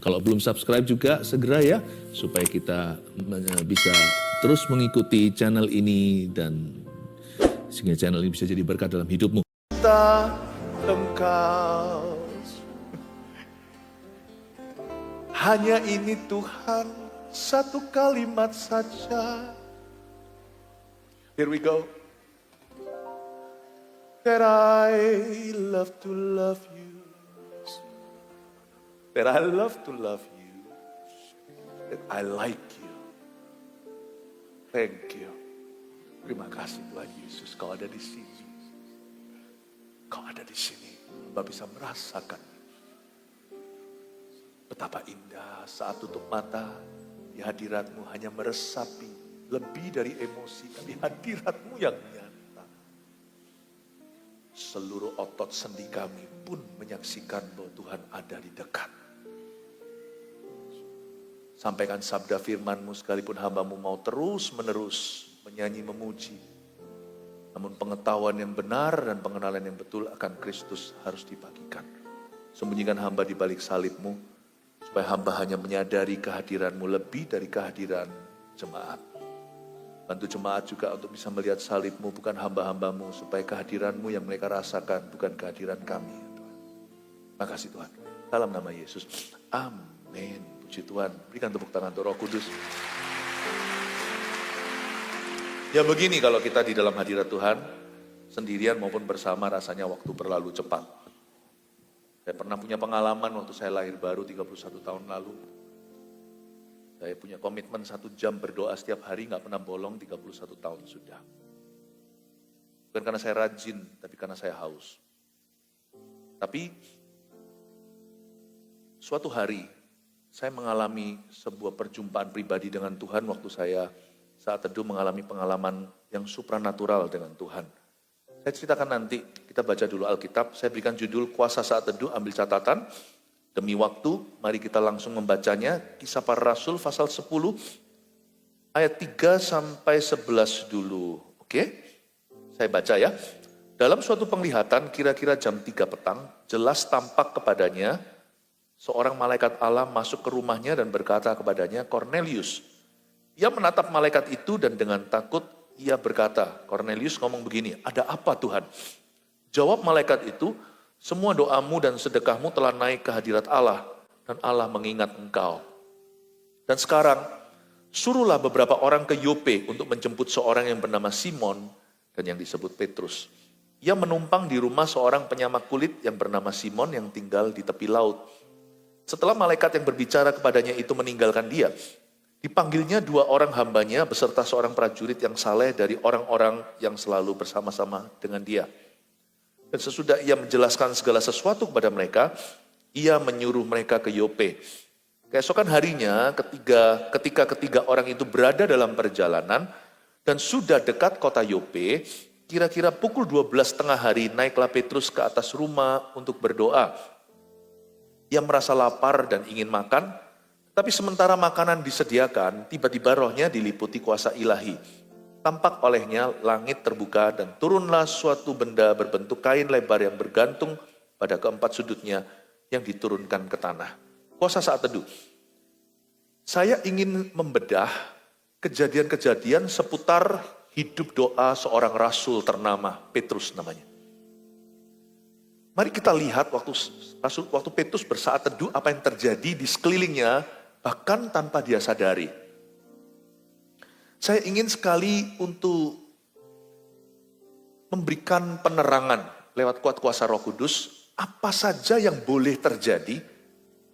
Kalau belum subscribe juga segera ya, supaya kita bisa terus mengikuti channel ini dan sehingga channel ini bisa jadi berkat dalam hidupmu. Kita engkau, hanya ini Tuhan, satu kalimat saja. Here we go. That I love to love you. That I love to love you. That I like you. Thank you. Terima kasih Tuhan Yesus, kau ada di sini. Kau ada di sini. Hamba bisa merasakan betapa indah saat tutup mata di hadiratmu hanya meresapi lebih dari emosi, tapi hadiratmu yang nyata. Seluruh otot sendi kami pun menyaksikan bahwa Tuhan ada di dekat. Sampaikan sabda firman-Mu sekalipun hamba-Mu mau terus-menerus menyanyi memuji. Namun pengetahuan yang benar dan pengenalan yang betul akan Kristus harus dibagikan. Sembunyikan hamba di balik salib-Mu, supaya hamba hanya menyadari kehadiran-Mu lebih dari kehadiran jemaat. Bantu jemaat juga untuk bisa melihat salib-Mu bukan hamba-hamba-Mu, supaya kehadiran-Mu yang mereka rasakan bukan kehadiran kami. Tuhan. Terima kasih Tuhan. Dalam nama Yesus. Amin. Puji Tuhan, berikan tepuk tangan untuk Roh Kudus. Ya begini kalau kita di dalam hadirat Tuhan, sendirian maupun bersama rasanya waktu berlalu cepat. Saya pernah punya pengalaman waktu saya lahir baru 31 tahun lalu. Saya punya komitmen 1 jam berdoa setiap hari, gak pernah bolong 31 tahun sudah. Bukan karena saya rajin, tapi karena saya haus. Tapi suatu hari, saya mengalami sebuah perjumpaan pribadi dengan Tuhan waktu saya saat teduh mengalami pengalaman yang supranatural dengan Tuhan. Saya ceritakan nanti, kita baca dulu Alkitab, saya berikan judul Kuasa Saat Teduh, ambil catatan. Demi waktu, mari kita langsung membacanya, Kisah Para Rasul pasal 10, ayat 3 sampai 11 dulu. Oke, saya baca ya. Dalam suatu penglihatan, kira-kira jam 3 petang, jelas tampak kepadanya, seorang malaikat Allah masuk ke rumahnya dan berkata kepadanya, Cornelius. Ia menatap malaikat itu dan dengan takut ia berkata, Cornelius ngomong begini, ada apa Tuhan? Jawab malaikat itu, semua doamu dan sedekahmu telah naik ke hadirat Allah dan Allah mengingat engkau. Dan sekarang, suruhlah beberapa orang ke Yope untuk menjemput seorang yang bernama Simon dan yang disebut Petrus. Ia menumpang di rumah seorang penyamak kulit yang bernama Simon yang tinggal di tepi laut. Setelah malaikat yang berbicara kepadanya itu meninggalkan dia, dipanggilnya 2 orang hambanya beserta seorang prajurit yang saleh dari orang-orang yang selalu bersama-sama dengan dia. Dan sesudah ia menjelaskan segala sesuatu kepada mereka, ia menyuruh mereka ke Yope. Keesokan harinya ketika ketiga orang itu berada dalam perjalanan dan sudah dekat kota Yope, kira-kira pukul 12 tengah hari naiklah Petrus ke atas rumah untuk berdoa. Ia merasa lapar dan ingin makan, tapi sementara makanan disediakan, tiba-tiba rohnya diliputi kuasa ilahi. Tampak olehnya langit terbuka dan turunlah suatu benda berbentuk kain lebar yang bergantung pada keempat sudutnya yang diturunkan ke tanah. Kuasa saat teduh. Saya ingin membedah kejadian-kejadian seputar hidup doa seorang rasul ternama, Petrus namanya. Mari kita lihat waktu Petrus bersaat teduh apa yang terjadi di sekelilingnya bahkan tanpa dia sadari. Saya ingin sekali untuk memberikan penerangan lewat kuasa Roh Kudus apa saja yang boleh terjadi,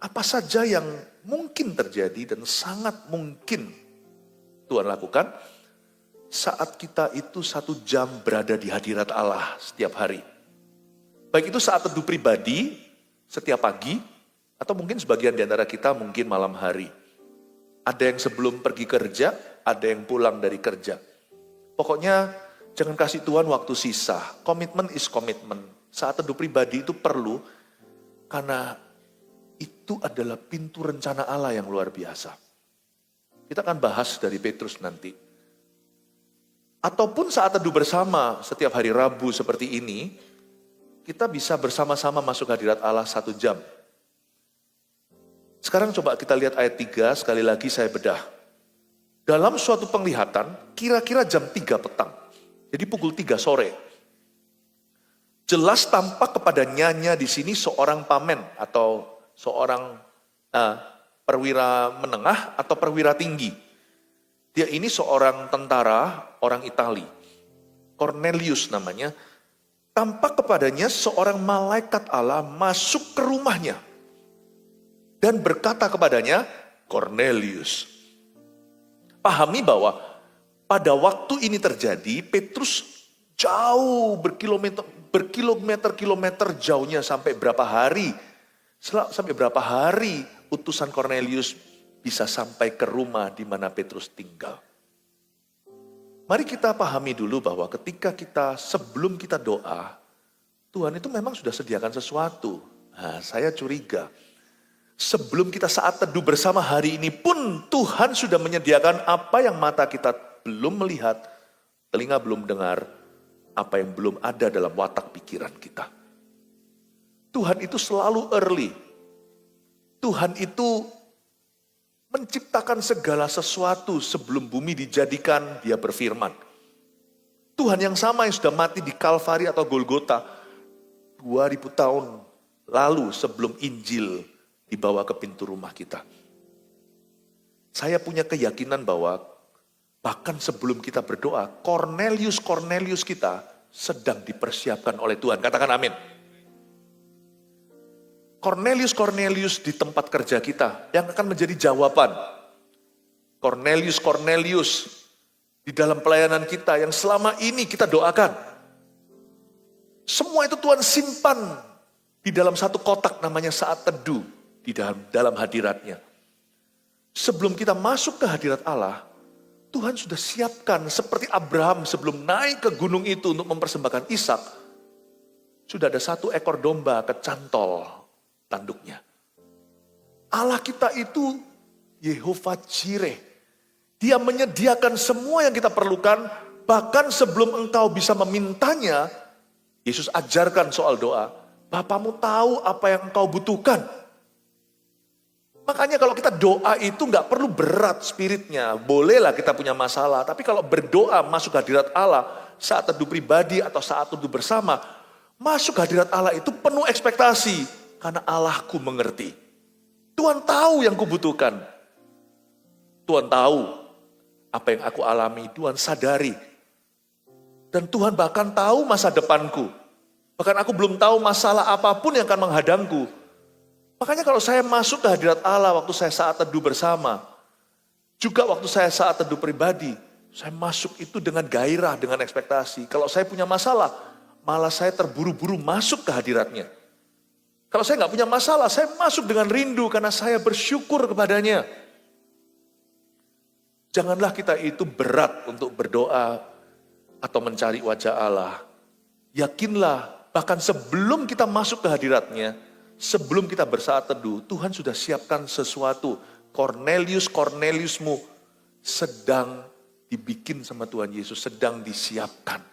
apa saja yang mungkin terjadi dan sangat mungkin Tuhan lakukan saat kita itu 1 jam berada di hadirat Allah setiap hari. Baik itu saat teduh pribadi, setiap pagi, atau mungkin sebagian di antara kita mungkin malam hari. Ada yang sebelum pergi kerja, ada yang pulang dari kerja. Pokoknya jangan kasih Tuhan waktu sisa. Komitmen is komitmen. Saat teduh pribadi itu perlu, karena itu adalah pintu rencana Allah yang luar biasa. Kita akan bahas dari Petrus nanti. Ataupun saat teduh bersama setiap hari Rabu seperti ini, kita bisa bersama-sama masuk hadirat Allah 1 jam. Sekarang coba kita lihat ayat 3, sekali lagi saya bedah. Dalam suatu penglihatan, kira-kira jam 3 petang. Jadi pukul 3 sore. Jelas tampak kepadanya di sini seorang pamen atau seorang perwira menengah atau perwira tinggi. Dia ini seorang tentara, orang Itali. Cornelius namanya. Tampak kepadanya seorang malaikat Allah masuk ke rumahnya. Dan berkata kepadanya, Cornelius. Pahami bahwa pada waktu ini terjadi, Petrus jauh berkilometer-kilometer jauhnya sampai berapa hari. Sampai berapa hari utusan Cornelius bisa sampai ke rumah di mana Petrus tinggal. Mari kita pahami dulu bahwa ketika sebelum kita doa, Tuhan itu memang sudah sediakan sesuatu. Nah, saya curiga, sebelum kita saat teduh bersama hari ini pun Tuhan sudah menyediakan apa yang mata kita belum melihat, telinga belum dengar, apa yang belum ada dalam watak pikiran kita. Tuhan itu selalu early. Tuhan itu menciptakan segala sesuatu sebelum bumi dijadikan, dia berfirman. Tuhan yang sama yang sudah mati di Kalvari atau Golgota 2000 tahun lalu sebelum Injil dibawa ke pintu rumah kita. Saya punya keyakinan bahwa bahkan sebelum kita berdoa, Cornelius kita sedang dipersiapkan oleh Tuhan. Katakan amin. Cornelius di tempat kerja kita yang akan menjadi jawaban. Cornelius di dalam pelayanan kita yang selama ini kita doakan. Semua itu Tuhan simpan di dalam satu kotak namanya saat teduh di dalam hadiratnya. Sebelum kita masuk ke hadirat Allah, Tuhan sudah siapkan seperti Abraham sebelum naik ke gunung itu untuk mempersembahkan Ishak. Sudah ada 1 ekor domba kecantol tanduknya. Allah kita itu Yehova Jireh. Dia menyediakan semua yang kita perlukan, bahkan sebelum engkau bisa memintanya. Yesus ajarkan soal doa. Bapamu tahu apa yang engkau butuhkan. Makanya kalau kita doa itu gak perlu berat spiritnya. Bolehlah kita punya masalah, tapi kalau berdoa masuk hadirat Allah, saat teduh pribadi atau saat teduh bersama, masuk hadirat Allah itu penuh ekspektasi. Karena Allahku mengerti. Tuhan tahu yang kubutuhkan. Tuhan tahu apa yang aku alami. Tuhan sadari. Dan Tuhan bahkan tahu masa depanku. Bahkan aku belum tahu masalah apapun yang akan menghadangku. Makanya kalau saya masuk ke hadirat Allah waktu saya saat teduh bersama. Juga waktu saya saat teduh pribadi. Saya masuk itu dengan gairah, dengan ekspektasi. Kalau saya punya masalah, malah saya terburu-buru masuk ke hadiratnya. Kalau saya nggak punya masalah, saya masuk dengan rindu karena saya bersyukur kepadanya. Janganlah kita itu berat untuk berdoa atau mencari wajah Allah. Yakinlah, bahkan sebelum kita masuk ke hadiratnya, sebelum kita bersaat teduh, Tuhan sudah siapkan sesuatu. Corneliusmu sedang dibikin sama Tuhan Yesus, sedang disiapkan.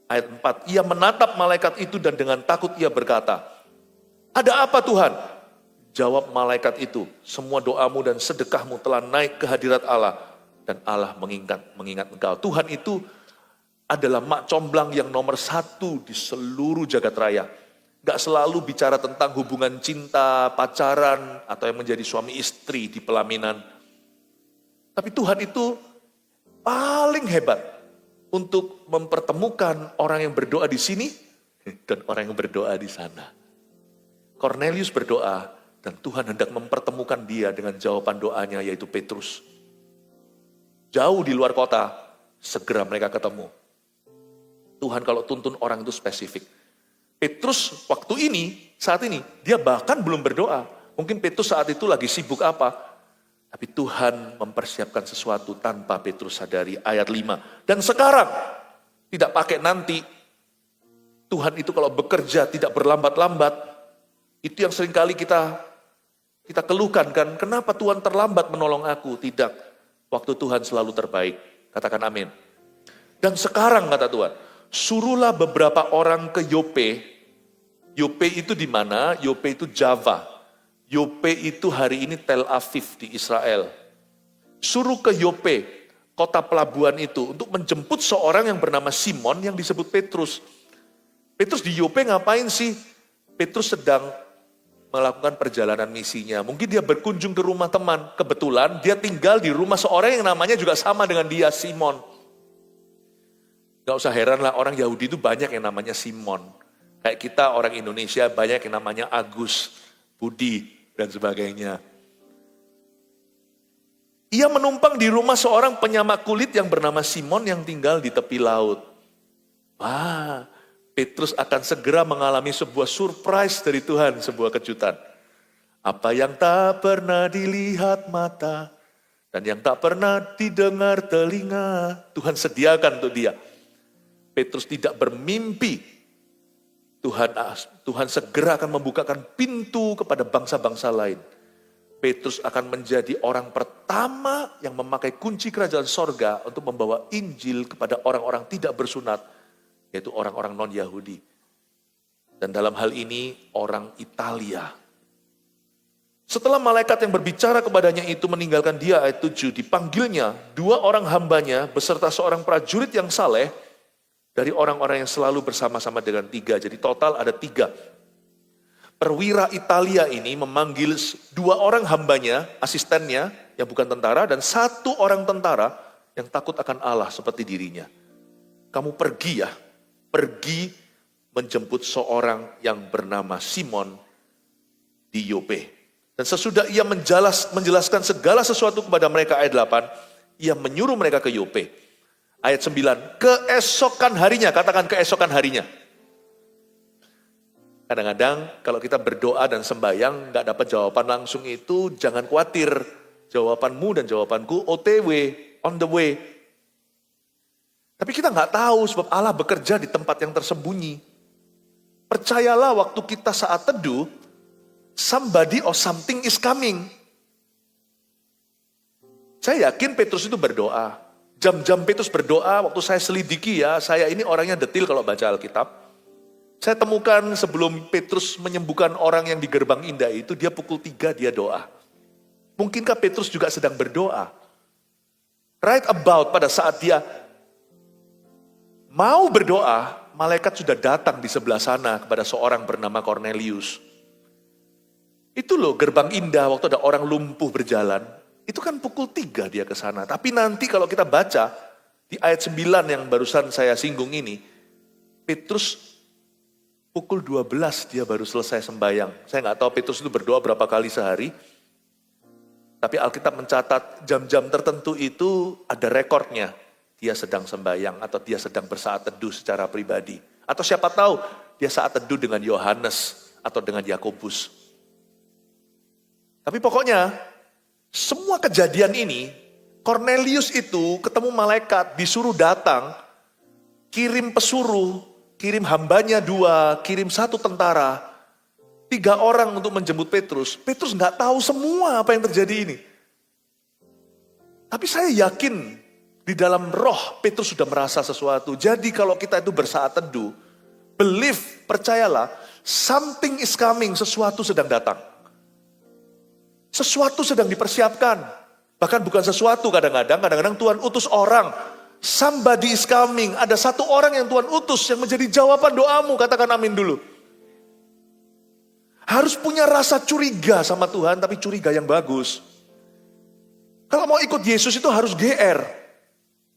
Ayat 4, ia menatap malaikat itu dan dengan takut ia berkata, ada apa Tuhan? Jawab malaikat itu, semua doamu dan sedekahmu telah naik ke hadirat Allah. Dan Allah mengingat engkau. Tuhan itu adalah mak comblang yang nomor 1 di seluruh jagat raya. Gak selalu bicara tentang hubungan cinta, pacaran, atau yang menjadi suami istri di pelaminan. Tapi Tuhan itu paling hebat untuk mempertemukan orang yang berdoa di sini dan orang yang berdoa di sana. Cornelius berdoa dan Tuhan hendak mempertemukan dia dengan jawaban doanya yaitu Petrus. Jauh di luar kota, segera mereka ketemu. Tuhan kalau tuntun orang itu spesifik. Petrus saat ini, dia bahkan belum berdoa. Mungkin Petrus saat itu lagi sibuk apa. Tapi Tuhan mempersiapkan sesuatu tanpa Petrus sadari. Ayat 5. Dan sekarang, tidak pakai nanti. Tuhan itu kalau bekerja tidak berlambat-lambat. Itu yang seringkali kita keluhkan kan, kenapa Tuhan terlambat menolong aku? Tidak, waktu Tuhan selalu terbaik. Katakan amin. Dan sekarang kata Tuhan, suruhlah beberapa orang ke Yope. Yope itu di mana? Yope itu Java. Yope itu hari ini Tel Aviv di Israel. Suruh ke Yope, kota pelabuhan itu, untuk menjemput seorang yang bernama Simon yang disebut Petrus. Petrus di Yope ngapain sih? Petrus sedang melakukan perjalanan misinya. Mungkin dia berkunjung ke rumah teman. Kebetulan dia tinggal di rumah seorang yang namanya juga sama dengan dia, Simon. Gak usah heran lah, orang Yahudi itu banyak yang namanya Simon. Kayak kita orang Indonesia banyak yang namanya Agus, Budi, dan sebagainya. Ia menumpang di rumah seorang penyamak kulit yang bernama Simon yang tinggal di tepi laut. Wah, Petrus akan segera mengalami sebuah surprise dari Tuhan, sebuah kejutan. Apa yang tak pernah dilihat mata dan yang tak pernah didengar telinga, Tuhan sediakan untuk dia. Petrus tidak bermimpi. Tuhan segera akan membukakan pintu kepada bangsa-bangsa lain. Petrus akan menjadi orang pertama yang memakai kunci kerajaan sorga untuk membawa Injil kepada orang-orang tidak bersunat, yaitu orang-orang non-Yahudi. Dan dalam hal ini orang Italia. Setelah malaikat yang berbicara kepadanya itu meninggalkan dia, ayat 7, dipanggilnya 2 orang hambanya beserta seorang prajurit yang saleh dari orang-orang yang selalu bersama-sama dengan 3. Jadi total ada 3. Perwira Italia ini memanggil 2 orang hambanya, asistennya yang bukan tentara, dan 1 orang tentara yang takut akan Allah seperti dirinya. Kamu pergi ya, pergi menjemput seorang yang bernama Simon di Yope. Dan sesudah ia menjelaskan segala sesuatu kepada mereka, ayat 8, ia menyuruh mereka ke Yope. Ayat 9, keesokan harinya, katakan keesokan harinya. Kadang-kadang kalau kita berdoa dan sembahyang gak dapat jawaban langsung itu, jangan khawatir. Jawabanmu dan jawabanku OTW, on the way. Tapi kita gak tahu sebab Allah bekerja di tempat yang tersembunyi. Percayalah waktu kita saat teduh, somebody or something is coming. Saya yakin Petrus itu berdoa. Jam-jam Petrus berdoa, waktu saya selidiki ya, saya ini orangnya detil kalau baca Alkitab. Saya temukan sebelum Petrus menyembuhkan orang yang di gerbang indah itu, dia pukul 3 dia doa. Mungkinkah Petrus juga sedang berdoa? Right about pada saat dia mau berdoa, malaikat sudah datang di sebelah sana kepada seorang bernama Cornelius. Itu loh gerbang indah waktu ada orang lumpuh berjalan. Itu kan pukul 3 dia ke sana. Tapi nanti kalau kita baca di ayat 9 yang barusan saya singgung ini, Petrus pukul 12 dia baru selesai sembahyang. Saya nggak tahu Petrus itu berdoa berapa kali sehari. Tapi Alkitab mencatat jam-jam tertentu itu ada rekornya. Dia sedang sembahyang atau dia sedang bersaat teduh secara pribadi. Atau siapa tahu dia saat teduh dengan Yohanes atau dengan Yakobus. Tapi pokoknya semua kejadian ini, Cornelius itu ketemu malaikat, disuruh datang, kirim pesuruh, kirim hambanya 2, kirim 1 tentara, 3 orang untuk menjemput Petrus. Petrus nggak tahu semua apa yang terjadi ini. Tapi saya yakin di dalam roh Petrus sudah merasa sesuatu. Jadi kalau kita itu bersaat teduh, believe, percayalah, something is coming, sesuatu sedang datang. Sesuatu sedang dipersiapkan. Bahkan bukan sesuatu kadang-kadang Tuhan utus orang. Somebody is coming. Ada 1 orang yang Tuhan utus yang menjadi jawaban doamu. Katakan amin dulu. Harus punya rasa curiga sama Tuhan, tapi curiga yang bagus. Kalau mau ikut Yesus itu harus GR.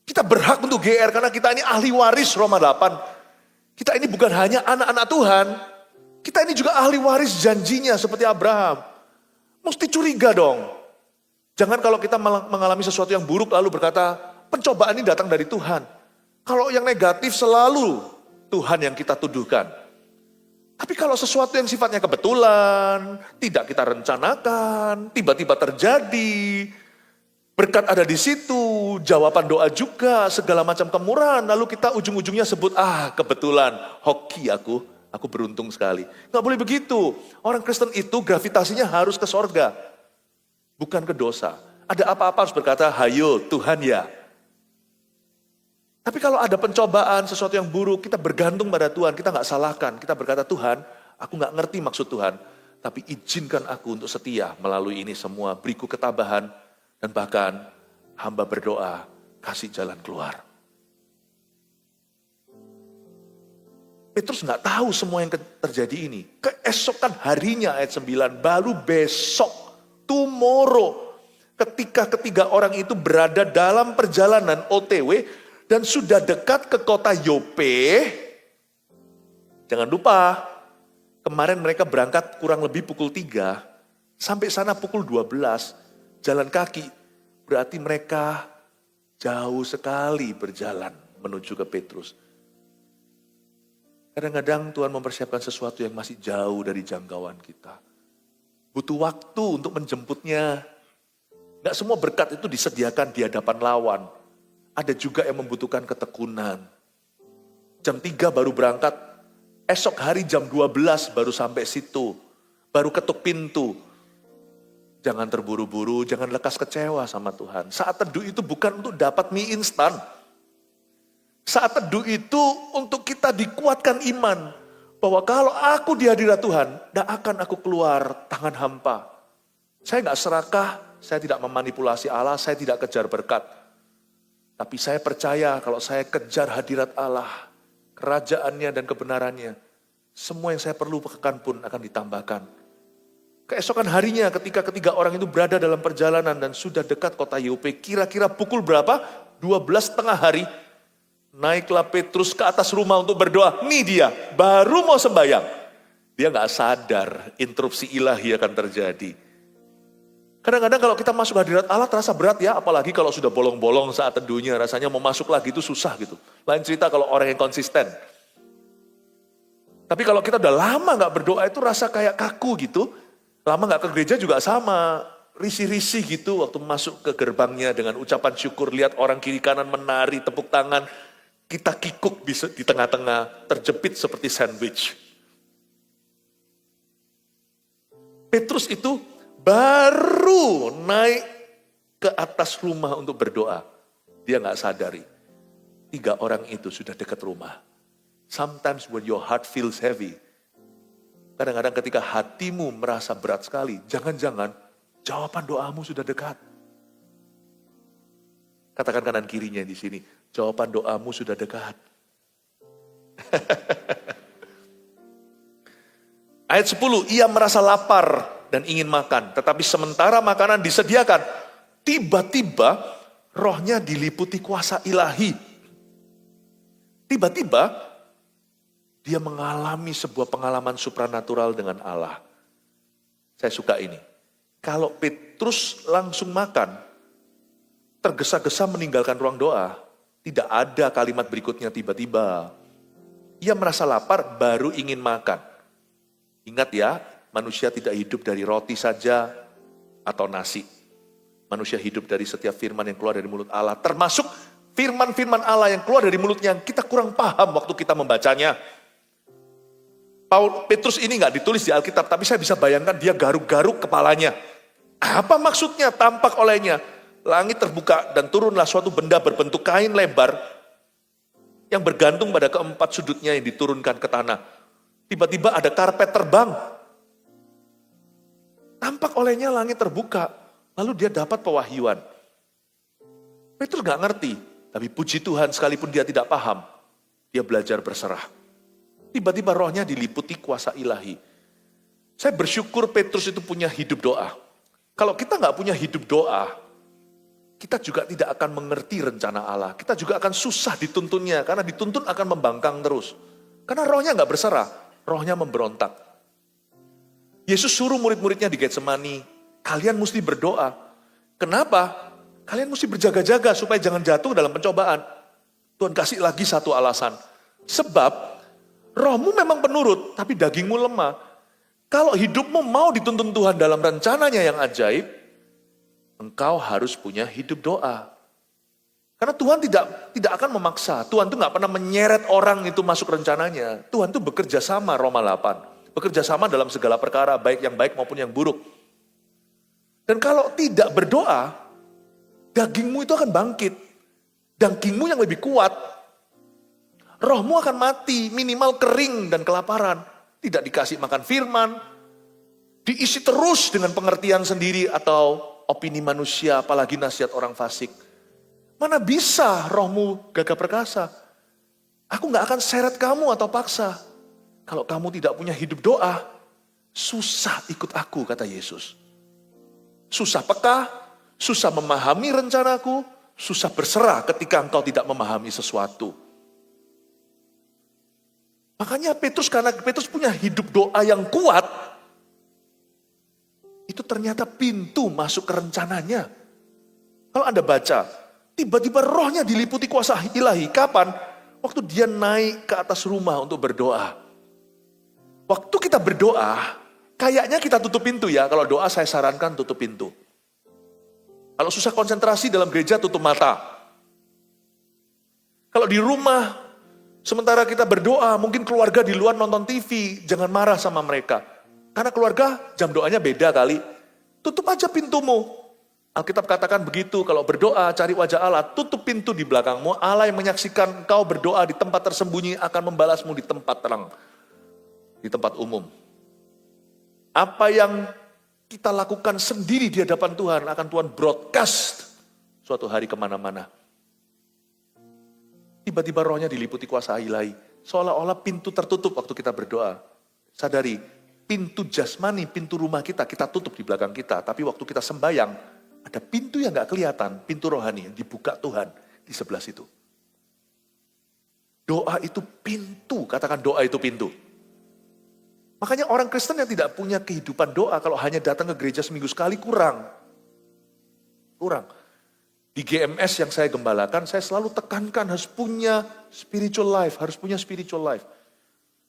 Kita berhak untuk GR karena kita ini ahli waris Roma 8. Kita ini bukan hanya anak-anak Tuhan. Kita ini juga ahli waris janjinya seperti Abraham. Mesti curiga dong. Jangan kalau kita mengalami sesuatu yang buruk lalu berkata, pencobaan ini datang dari Tuhan. Kalau yang negatif selalu Tuhan yang kita tuduhkan. Tapi kalau sesuatu yang sifatnya kebetulan, tidak kita rencanakan, tiba-tiba terjadi, berkat ada di situ, jawaban doa juga, segala macam kemurahan, lalu kita ujung-ujungnya sebut, kebetulan, hoki aku beruntung sekali. Nggak boleh begitu. Orang Kristen itu gravitasinya harus ke sorga, bukan ke dosa. Ada apa-apa harus berkata, hayo Tuhan ya. Tapi kalau ada pencobaan, sesuatu yang buruk, kita bergantung pada Tuhan, kita nggak salahkan. Kita berkata, Tuhan, aku nggak ngerti maksud Tuhan. Tapi izinkan aku untuk setia melalui ini semua. Beriku ketabahan dan bahkan hamba berdoa kasih jalan keluar. Petrus nggak tahu semua yang terjadi ini. Keesokan harinya ayat 9, baru besok, tomorrow, ketika ketiga orang itu berada dalam perjalanan OTW dan sudah dekat ke kota Yope. Jangan lupa, kemarin mereka berangkat kurang lebih pukul 3, sampai sana pukul 12, jalan kaki. Berarti mereka jauh sekali berjalan menuju ke Petrus. Kadang-kadang Tuhan mempersiapkan sesuatu yang masih jauh dari jangkauan kita. Butuh waktu untuk menjemputnya. Nggak semua berkat itu disediakan di hadapan lawan. Ada juga yang membutuhkan ketekunan. Jam 3 baru berangkat, esok hari jam 12 baru sampai situ. Baru ketuk pintu. Jangan terburu-buru, jangan lekas kecewa sama Tuhan. Saat teduh itu bukan untuk dapat mie instan. Saat teduh itu untuk kita dikuatkan iman. Bahwa kalau aku di hadirat Tuhan, tidak akan aku keluar tangan hampa. Saya nggak serakah, saya tidak memanipulasi Allah, saya tidak kejar berkat. Tapi saya percaya kalau saya kejar hadirat Allah, kerajaannya dan kebenarannya, semua yang saya perlu pekan pun akan ditambahkan. Keesokan harinya ketika ketiga orang itu berada dalam perjalanan dan sudah dekat kota Yope, kira-kira pukul berapa? 12:30 hari, naiklah Petrus ke atas rumah untuk berdoa. Nih dia, baru mau sembahyang. Dia gak sadar interupsi ilahi akan terjadi. Kadang-kadang kalau kita masuk hadirat Allah terasa berat ya, apalagi kalau sudah bolong-bolong saat teduhnya, rasanya mau masuk lagi itu susah gitu. Lain cerita kalau orang yang konsisten. Tapi kalau kita udah lama gak berdoa itu rasa kayak kaku gitu. Lama gak ke gereja juga sama, risih-risih gitu waktu masuk ke gerbangnya dengan ucapan syukur, lihat orang kiri kanan menari, tepuk tangan. Kita kikuk di tengah-tengah, terjepit seperti sandwich. Petrus itu baru naik ke atas rumah untuk berdoa. Dia gak sadari. 3 orang itu sudah dekat rumah. Sometimes when your heart feels heavy. Kadang-kadang ketika hatimu merasa berat sekali. Jangan-jangan jawaban doamu sudah dekat. Katakan kanan kirinya di sini. Jawaban doamu sudah dekat. Ayat 10. Ia merasa lapar dan ingin makan. Tetapi sementara makanan disediakan, tiba-tiba rohnya diliputi kuasa ilahi. Tiba-tiba dia mengalami sebuah pengalaman supranatural dengan Allah. Saya suka ini. Kalau Petrus langsung makan, tergesa-gesa meninggalkan ruang doa, tidak ada kalimat berikutnya tiba-tiba. Ia merasa lapar baru ingin makan. Ingat ya, manusia tidak hidup dari roti saja atau nasi. Manusia hidup dari setiap firman yang keluar dari mulut Allah. Termasuk firman-firman Allah yang keluar dari mulutnya yang kita kurang paham waktu kita membacanya. Petrus ini nggak ditulis di Alkitab, tapi saya bisa bayangkan dia garuk-garuk kepalanya. Apa maksudnya? Tampak olehnya langit terbuka dan turunlah suatu benda berbentuk kain lebar yang bergantung pada keempat sudutnya yang diturunkan ke tanah. Tiba-tiba ada karpet terbang. Tampak olehnya langit terbuka, lalu dia dapat pewahyuan. Petrus nggak ngerti, tapi puji Tuhan sekalipun dia tidak paham, dia belajar berserah. Tiba-tiba rohnya diliputi kuasa ilahi. Saya bersyukur Petrus itu punya hidup doa. Kalau kita nggak punya hidup doa, kita juga tidak akan mengerti rencana Allah. Kita juga akan susah dituntunnya, karena dituntun akan membangkang terus. Karena rohnya nggak berserah, rohnya memberontak. Yesus suruh murid-muridnya di Getsemani, kalian mesti berdoa. Kenapa? Kalian mesti berjaga-jaga supaya jangan jatuh dalam pencobaan. Tuhan kasih lagi satu alasan. Sebab rohmu memang penurut, tapi dagingmu lemah. Kalau hidupmu mau dituntun Tuhan dalam rencananya yang ajaib, engkau harus punya hidup doa. Karena Tuhan tidak akan memaksa. Tuhan tuh nggak pernah menyeret orang itu masuk rencananya. Tuhan tuh bekerja sama, Roma 8. Bekerja sama dalam segala perkara, baik yang baik maupun yang buruk. Dan kalau tidak berdoa, dagingmu itu akan bangkit. Dagingmu yang lebih kuat. Rohmu akan mati, minimal kering dan kelaparan. Tidak dikasih makan firman, diisi terus dengan pengertian sendiri atau opini manusia, apalagi nasihat orang fasik. Mana bisa rohmu gagah perkasa? Aku gak akan seret kamu atau paksa. Kalau kamu tidak punya hidup doa, susah ikut aku, kata Yesus. Susah peka, susah memahami rencanaku, susah berserah ketika engkau tidak memahami sesuatu. Makanya karena Petrus punya hidup doa yang kuat, itu ternyata pintu masuk ke rencananya. Kalau Anda baca, tiba-tiba rohnya diliputi kuasa ilahi. Kapan? Waktu dia naik ke atas rumah untuk berdoa. Waktu kita berdoa, kayaknya kita tutup pintu ya. Kalau doa saya sarankan tutup pintu. Kalau susah konsentrasi dalam gereja, tutup mata. Kalau di rumah, sementara kita berdoa, mungkin keluarga di luar nonton TV, jangan marah sama mereka. Karena keluarga jam doanya beda kali. Tutup aja pintumu. Alkitab katakan begitu, kalau berdoa cari wajah Allah, tutup pintu di belakangmu. Allah yang menyaksikan engkau berdoa di tempat tersembunyi akan membalasmu di tempat terang. Di tempat umum. Apa yang kita lakukan sendiri di hadapan Tuhan akan Tuhan broadcast suatu hari kemana-mana. Tiba-tiba rohnya diliputi kuasa ilahi. Seolah-olah pintu tertutup waktu kita berdoa. Sadari, pintu jasmani, pintu rumah kita tutup di belakang kita. Tapi waktu kita sembahyang, ada pintu yang gak kelihatan, pintu rohani yang dibuka Tuhan di sebelah situ. Doa itu pintu, katakan doa itu pintu. Makanya orang Kristen yang tidak punya kehidupan doa, kalau hanya datang ke gereja seminggu sekali, kurang. Di GMS yang saya gembalakan, saya selalu tekankan harus punya spiritual life,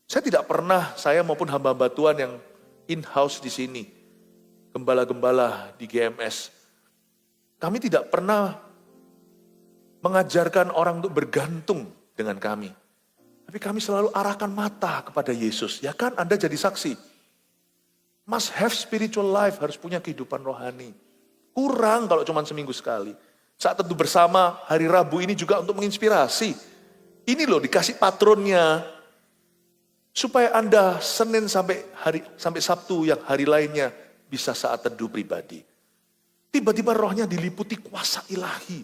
Saya tidak pernah, saya maupun hamba-hamba Tuhan yang in-house di sini, gembala-gembala di GMS, kami tidak pernah mengajarkan orang untuk bergantung dengan kami. Tapi kami selalu arahkan mata kepada Yesus. Ya kan, Anda jadi saksi. Must have spiritual life, harus punya kehidupan rohani. Kurang kalau cuma seminggu sekali. Saat teduh bersama hari Rabu ini juga untuk menginspirasi. Ini loh dikasih patronnya. Supaya Anda Senin sampai Sabtu yang hari lainnya bisa saat teduh pribadi. Tiba-tiba rohnya diliputi kuasa ilahi.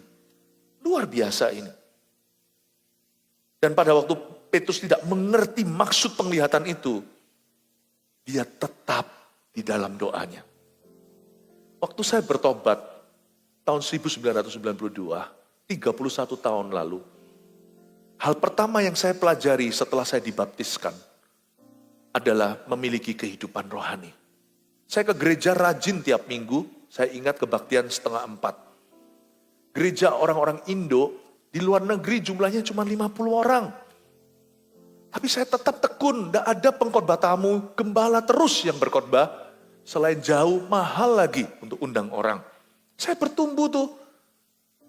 Luar biasa ini. Dan pada waktu Petrus tidak mengerti maksud penglihatan itu, dia tetap di dalam doanya. Waktu saya bertobat tahun 1992, 31 tahun lalu, hal pertama yang saya pelajari setelah saya dibaptiskan adalah memiliki kehidupan rohani. Saya ke gereja rajin tiap minggu, saya ingat kebaktian 3:30. Gereja orang-orang Indo di luar negeri jumlahnya cuma 50 orang. Tapi saya tetap tekun, tidak ada pengkhotbah tamu, gembala terus yang berkhotbah. Selain jauh, mahal lagi untuk undang orang. Saya bertumbuh tuh,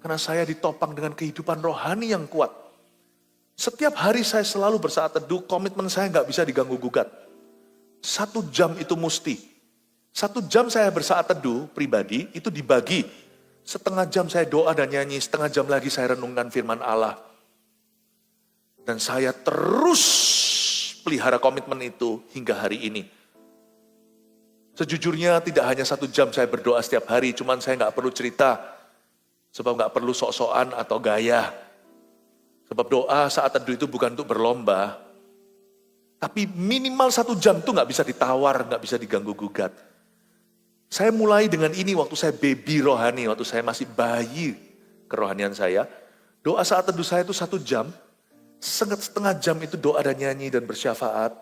karena saya ditopang dengan kehidupan rohani yang kuat. Setiap hari saya selalu bersaat teduh, komitmen saya nggak bisa diganggu gugat. 1 jam itu mesti. 1 jam saya bersaat teduh pribadi, itu dibagi. 1/2 jam saya doa dan nyanyi, 1/2 jam lagi saya renungkan firman Allah. Dan saya terus pelihara komitmen itu hingga hari ini. Sejujurnya tidak hanya 1 jam saya berdoa setiap hari, cuman saya nggak perlu cerita. Sebab nggak perlu sok-sokan atau gaya. Sebab doa saat teduh itu bukan untuk berlomba. Tapi minimal 1 jam itu nggak bisa ditawar, nggak bisa diganggu gugat. Saya mulai dengan ini waktu saya baby rohani, waktu saya masih bayi kerohanian saya. Doa saat teduh saya itu 1 jam. 1/2 jam itu doa dan nyanyi dan bersyafaat.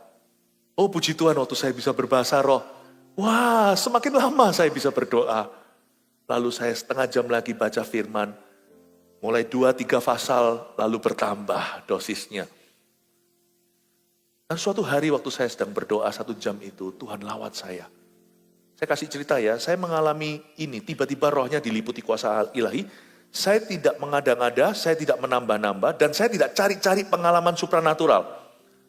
Oh puji Tuhan waktu saya bisa berbahasa roh. Wah semakin lama saya bisa berdoa. Lalu saya 1/2 jam lagi baca firman. Mulai 2-3 pasal lalu bertambah dosisnya. Dan suatu hari waktu saya sedang berdoa 1 jam itu Tuhan lawat saya. Saya kasih cerita ya, saya mengalami ini. Tiba-tiba rohnya diliputi kuasa ilahi. Saya tidak mengada-ngada, saya tidak menambah-nambah, dan saya tidak cari-cari pengalaman supranatural.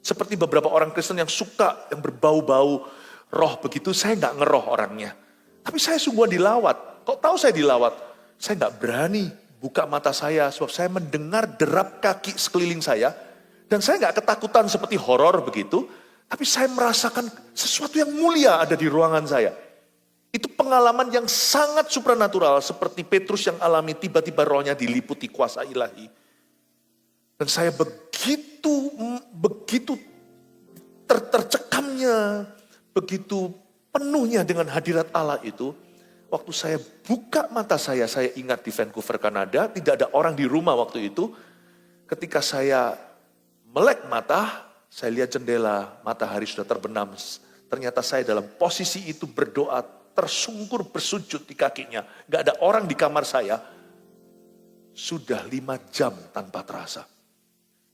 Seperti beberapa orang Kristen yang suka, yang berbau-bau roh begitu, saya nggak ngeroh orangnya. Tapi saya sungguh dilawat. Kok tahu saya dilawat? Saya nggak berani buka mata saya, sebab saya mendengar derap kaki sekeliling saya, dan saya nggak ketakutan seperti horor begitu, Tapi saya merasakan sesuatu yang mulia ada di ruangan saya. Itu pengalaman yang sangat supranatural seperti Petrus yang alami tiba-tiba rohnya diliputi kuasa ilahi. Dan saya begitu tercekamnya, begitu penuhnya dengan hadirat Allah itu. Waktu saya buka mata saya ingat di Vancouver, Kanada, tidak ada orang di rumah waktu itu. Ketika saya melek mata, saya lihat jendela, matahari sudah terbenam. Ternyata saya dalam posisi itu berdoa, tersungkur bersujud di kakinya. Gak ada orang di kamar saya. Sudah 5 jam tanpa terasa.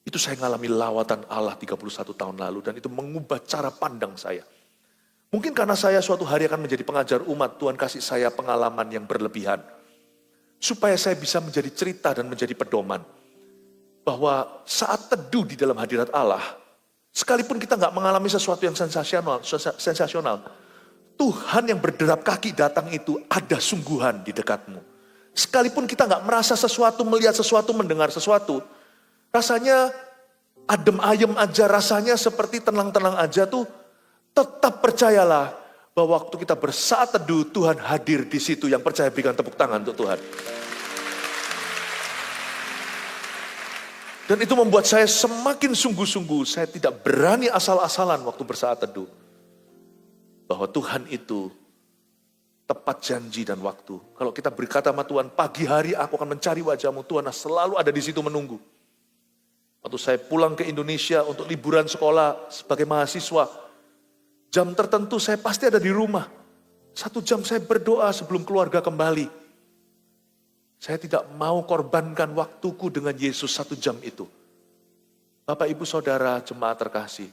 Itu saya ngalami lawatan Allah 31 tahun lalu. Dan itu mengubah cara pandang saya. Mungkin karena saya suatu hari akan menjadi pengajar umat, Tuhan kasih saya pengalaman yang berlebihan. Supaya saya bisa menjadi cerita dan menjadi pedoman. Bahwa saat teduh di dalam hadirat Allah, sekalipun kita nggak mengalami sesuatu yang sensasional, Tuhan yang berderap kaki datang itu ada sungguhan di dekatmu. Sekalipun kita nggak merasa sesuatu, melihat sesuatu, mendengar sesuatu, rasanya adem ayem aja, rasanya seperti tenang-tenang aja tuh, tetap percayalah bahwa waktu kita bersaat teduh, Tuhan hadir di situ. Yang percaya berikan tepuk tangan untuk Tuhan. Dan itu membuat saya semakin sungguh-sungguh, saya tidak berani asal-asalan waktu bersaat teduh. Bahwa Tuhan itu tepat janji dan waktu. Kalau kita berkata sama Tuhan, pagi hari aku akan mencari wajahmu, Tuhan selalu ada di situ menunggu. Waktu saya pulang ke Indonesia untuk liburan sekolah sebagai mahasiswa, jam tertentu saya pasti ada di rumah. 1 jam saya berdoa sebelum keluarga kembali. Saya tidak mau korbankan waktuku dengan Yesus 1 jam itu. Bapak, Ibu, Saudara, jemaat terkasih.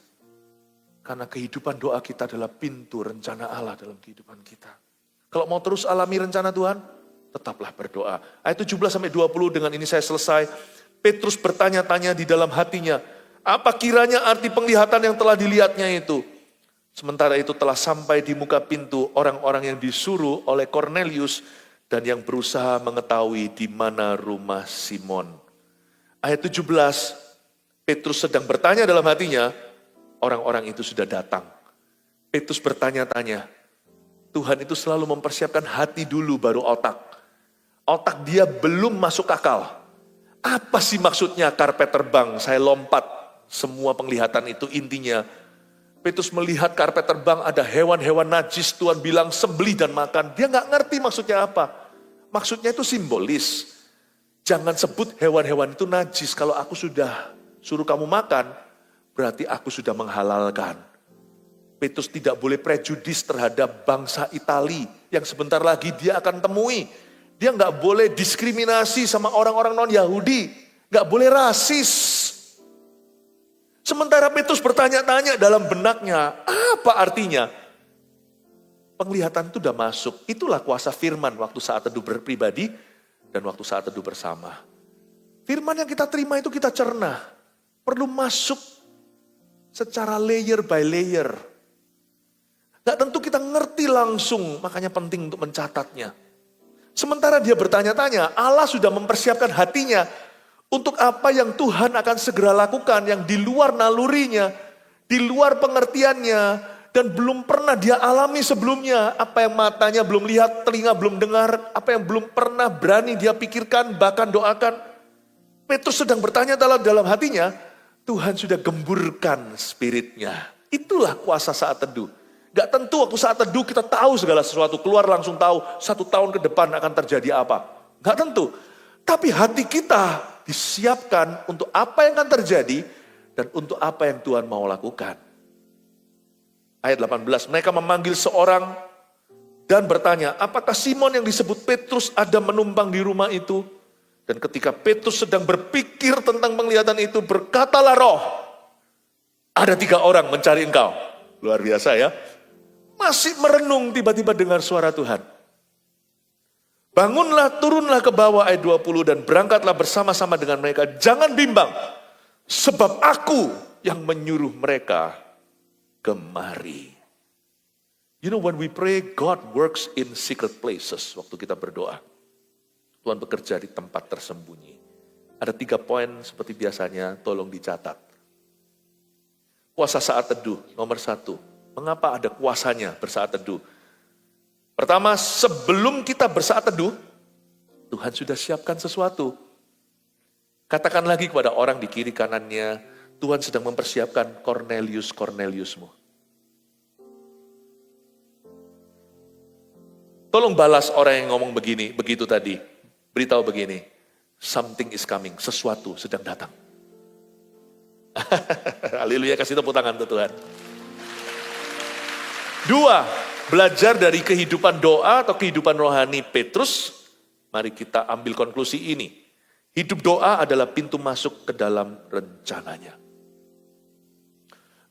Karena kehidupan doa kita adalah pintu rencana Allah dalam kehidupan kita. Kalau mau terus alami rencana Tuhan, tetaplah berdoa. Ayat 17-20, dengan ini saya selesai. Petrus bertanya-tanya di dalam hatinya, apa kiranya arti penglihatan yang telah dilihatnya itu? Sementara itu telah sampai di muka pintu orang-orang yang disuruh oleh Cornelius dan yang berusaha mengetahui di mana rumah Simon. Ayat 17, Petrus sedang bertanya dalam hatinya, orang-orang itu sudah datang. Petrus bertanya-tanya, Tuhan itu selalu mempersiapkan hati dulu baru otak. Otak dia belum masuk akal. Apa sih maksudnya karpet terbang, saya lompat, semua penglihatan itu intinya. Petrus melihat karpet terbang, ada hewan-hewan najis, Tuhan bilang sembelih dan makan. Dia nggak ngerti maksudnya apa. Maksudnya itu simbolis. Jangan sebut hewan-hewan itu najis. Kalau aku sudah suruh kamu makan, berarti aku sudah menghalalkan. Petrus tidak boleh prejudis terhadap bangsa Itali yang sebentar lagi dia akan temui. Dia nggak boleh diskriminasi sama orang-orang non-Yahudi. Nggak boleh rasis. Sementara Petrus bertanya-tanya dalam benaknya, apa artinya? Penglihatan itu sudah masuk. Itulah kuasa firman waktu saat teduh pribadi dan waktu saat teduh bersama. Firman yang kita terima itu kita cerna. Perlu masuk secara layer by layer. Gak tentu kita ngerti langsung, makanya penting untuk mencatatnya. Sementara dia bertanya-tanya, Allah sudah mempersiapkan hatinya untuk apa yang Tuhan akan segera lakukan, yang di luar nalurinya, di luar pengertiannya, dan belum pernah dia alami sebelumnya. Apa yang matanya belum lihat, telinga belum dengar, apa yang belum pernah berani dia pikirkan, bahkan doakan. Petrus sedang bertanya dalam hatinya, Tuhan sudah gemburkan spiritnya. Itulah kuasa saat teduh. Gak tentu waktu saat teduh kita tahu segala sesuatu, keluar langsung tahu 1 tahun ke depan akan terjadi apa. Gak tentu. Tapi hati kita disiapkan untuk apa yang akan terjadi dan untuk apa yang Tuhan mau lakukan. Ayat 18, mereka memanggil seorang dan bertanya, apakah Simon yang disebut Petrus ada menumpang di rumah itu? Dan ketika Petrus sedang berpikir tentang penglihatan itu, berkatalah roh, ada 3 orang mencari engkau. Luar biasa ya. Masih merenung tiba-tiba dengar suara Tuhan. Bangunlah, turunlah ke bawah ayat 20 dan berangkatlah bersama-sama dengan mereka. Jangan bimbang, sebab aku yang menyuruh mereka kemari. You know when we pray, God works in secret places. Waktu kita berdoa, Tuhan bekerja di tempat tersembunyi. Ada 3 poin seperti biasanya, tolong dicatat. Kuasa saat teduh, nomor satu. Mengapa ada kuasanya bersaat teduh? Pertama, sebelum kita bersaat teduh, Tuhan sudah siapkan sesuatu. Katakan lagi kepada orang di kiri kanannya, Tuhan sedang mempersiapkan Corneliusmu. Tolong balas orang yang ngomong begitu tadi. Beritahu begini, something is coming, sesuatu sedang datang. Haleluya, kasih tepuk tangan untuk Tuhan. 2, belajar dari kehidupan doa atau kehidupan rohani Petrus. Mari kita ambil konklusi ini. Hidup doa adalah pintu masuk ke dalam rencananya.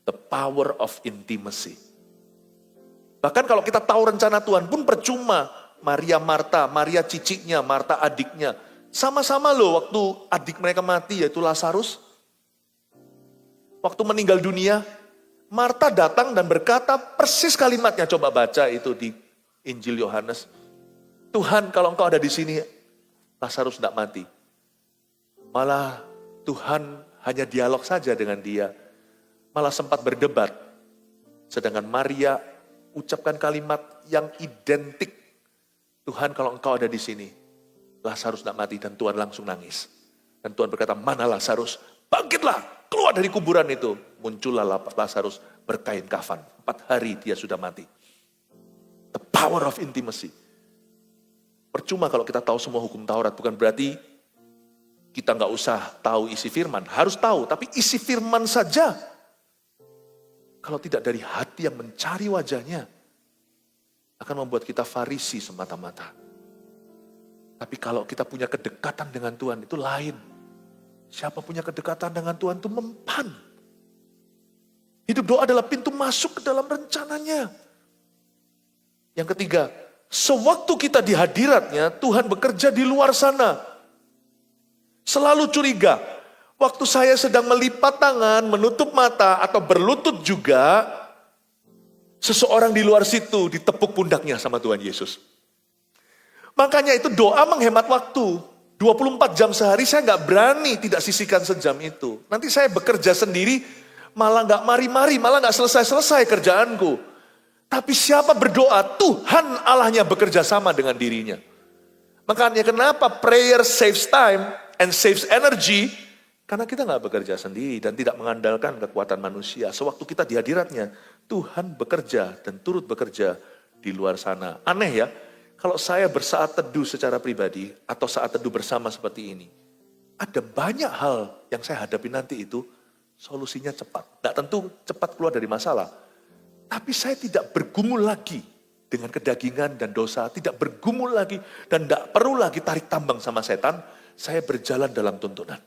The power of intimacy. Bahkan kalau kita tahu rencana Tuhan pun percuma. Maria Marta, Maria ciciknya, Marta adiknya. Sama-sama loh waktu adik mereka mati yaitu Lazarus. Waktu meninggal dunia, Marta datang dan berkata persis kalimatnya. Coba baca itu di Injil Yohanes. Tuhan, kalau engkau ada di sini, Lazarus tidak mati. Malah Tuhan hanya dialog saja dengan dia. Malah sempat berdebat. Sedangkan Maria ucapkan kalimat yang identik. Tuhan, kalau engkau ada di sini, Lazarus tidak mati. Dan Tuhan langsung nangis. Dan Tuhan berkata, mana Lazarus? Bangkitlah! Keluar dari kuburan itu, muncullah Lazarus berkain kafan. 4 hari dia sudah mati. The power of intimacy. Percuma kalau kita tahu semua hukum Taurat, bukan berarti kita nggak usah tahu isi firman. Harus tahu, tapi isi firman saja. Kalau tidak dari hati yang mencari wajahnya, akan membuat kita Farisi semata-mata. Tapi kalau kita punya kedekatan dengan Tuhan, itu lain. Siapa punya kedekatan dengan Tuhan itu mempan. Hidup doa adalah pintu masuk ke dalam rencananya. Yang ketiga, sewaktu kita di hadiratnya, Tuhan bekerja di luar sana. Selalu curiga, waktu saya sedang melipat tangan, menutup mata, atau berlutut juga, seseorang di luar situ ditepuk pundaknya sama Tuhan Yesus. Makanya itu doa menghemat waktu. 24 jam sehari saya nggak berani tidak sisihkan sejam itu. Nanti saya bekerja sendiri, malah nggak mari-mari, malah nggak selesai-selesai kerjaanku. Tapi siapa berdoa, Tuhan Allahnya bekerja sama dengan dirinya. Makanya kenapa prayer saves time and saves energy, karena kita nggak bekerja sendiri dan tidak mengandalkan kekuatan manusia. Sewaktu kita di hadiratnya, Tuhan bekerja dan turut bekerja di luar sana. Aneh ya, kalau saya bersaat teduh secara pribadi atau saat teduh bersama seperti ini, ada banyak hal yang saya hadapi nanti itu solusinya cepat. Tidak tentu cepat keluar dari masalah. Tapi saya tidak bergumul lagi dengan kedagingan dan dosa. Tidak bergumul lagi dan tidak perlu lagi tarik tambang sama setan. Saya berjalan dalam tuntunan.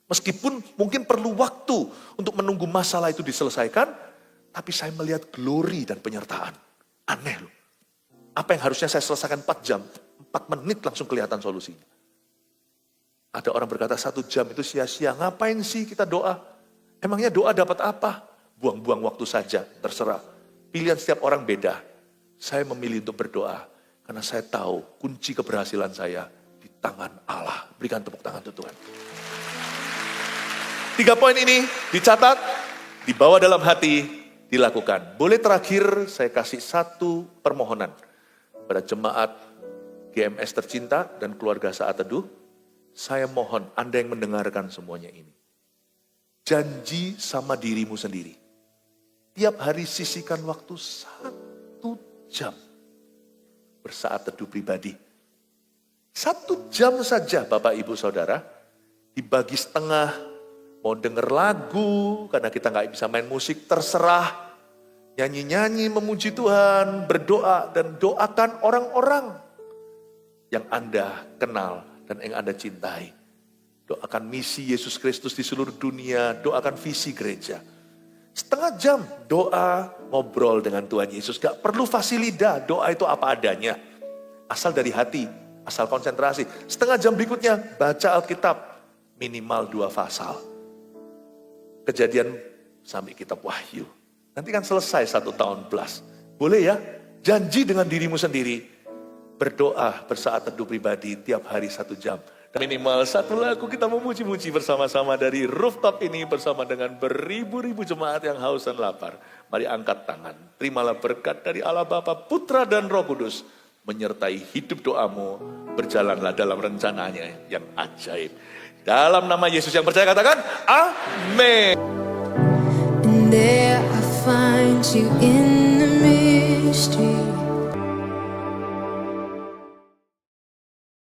Meskipun mungkin perlu waktu untuk menunggu masalah itu diselesaikan. Tapi saya melihat glory dan penyertaan. Aneh loh. Apa yang harusnya saya selesaikan 4 jam, 4 menit langsung kelihatan solusinya. Ada orang berkata 1 jam itu sia-sia, ngapain sih kita doa? Emangnya doa dapat apa? Buang-buang waktu saja, terserah. Pilihan setiap orang beda. Saya memilih untuk berdoa, karena saya tahu kunci keberhasilan saya di tangan Allah. Berikan tepuk tangan untuk Tuhan. 3 poin ini dicatat, dibawa dalam hati, dilakukan. Boleh terakhir saya kasih 1 permohonan. Pada jemaat GMS tercinta dan keluarga saat teduh, saya mohon Anda yang mendengarkan semuanya ini. Janji sama dirimu sendiri. Tiap hari sisihkan waktu 1 jam. Bersaat teduh pribadi. 1 jam saja Bapak Ibu Saudara. Dibagi setengah. Mau denger lagu, karena kita nggak bisa main musik, terserah. Nyanyi-nyanyi memuji Tuhan, berdoa dan doakan orang-orang yang Anda kenal dan yang Anda cintai. Doakan misi Yesus Kristus di seluruh dunia, doakan visi gereja. Setengah jam doa, ngobrol dengan Tuhan Yesus. Gak perlu fasilida, doa itu apa adanya. Asal dari hati, asal konsentrasi. Setengah jam berikutnya baca Alkitab, minimal 2 pasal. Kejadian sampai kitab Wahyu. Nanti kan selesai 1 tahun plus. Boleh ya? Janji dengan dirimu sendiri. Berdoa bersaat teduh pribadi tiap hari 1 jam. Minimal satu lagu kita memuji-muji bersama-sama dari rooftop ini bersama dengan beribu-ribu jemaat yang haus dan lapar. Mari angkat tangan, terimalah berkat dari Allah Bapa, Putra dan Roh Kudus menyertai hidup doamu, berjalanlah dalam rencananya yang ajaib. Dalam nama Yesus yang percaya katakan, amin. And there I find you in the mystery.